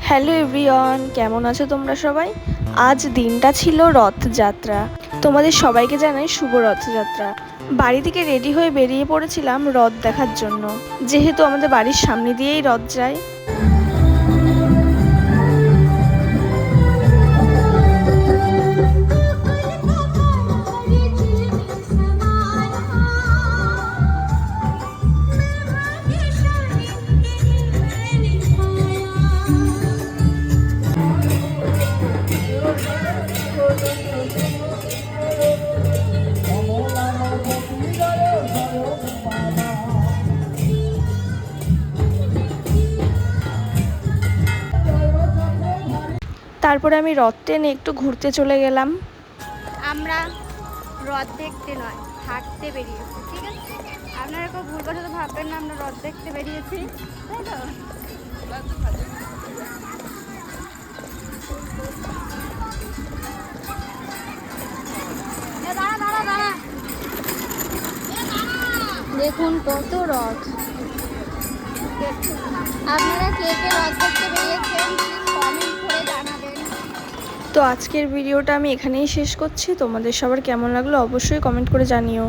Hello everyone, কেমন আছো তোমরা সবাই? আজ দিনটা ছিল রথযাত্রা। তোমাদের সবাইকে জানাই শুভ রথযাত্রা। বাড়ি থেকে রেডি হয়ে বেরিয়ে পড়েছিলাম রথ দেখার জন্য, যেহেতু আমাদের বাড়ির সামনে দিয়েই রথ যায়। তারপরে আমি রথ টেনে একটু ঘুরতে চলে গেলাম। আমরা রথ দেখতে নয়, হাঁটতে বেরিয়েছি, ঠিক আছে? আপনারা কেউ ভুল করে তো ভাববেন না আমরা রথ দেখতে বেরিয়েছি, তাই তো? দেখুন কত রথ। আপনারা কে কে রথ দেখতে বেরিয়েছেন কমেন্ট করে জানাবেন। তো আজকের ভিডিওটা আমি এখানেই শেষ করছি। তোমাদের সবার কেমন লাগলো অবশ্যই কমেন্ট করে জানিও।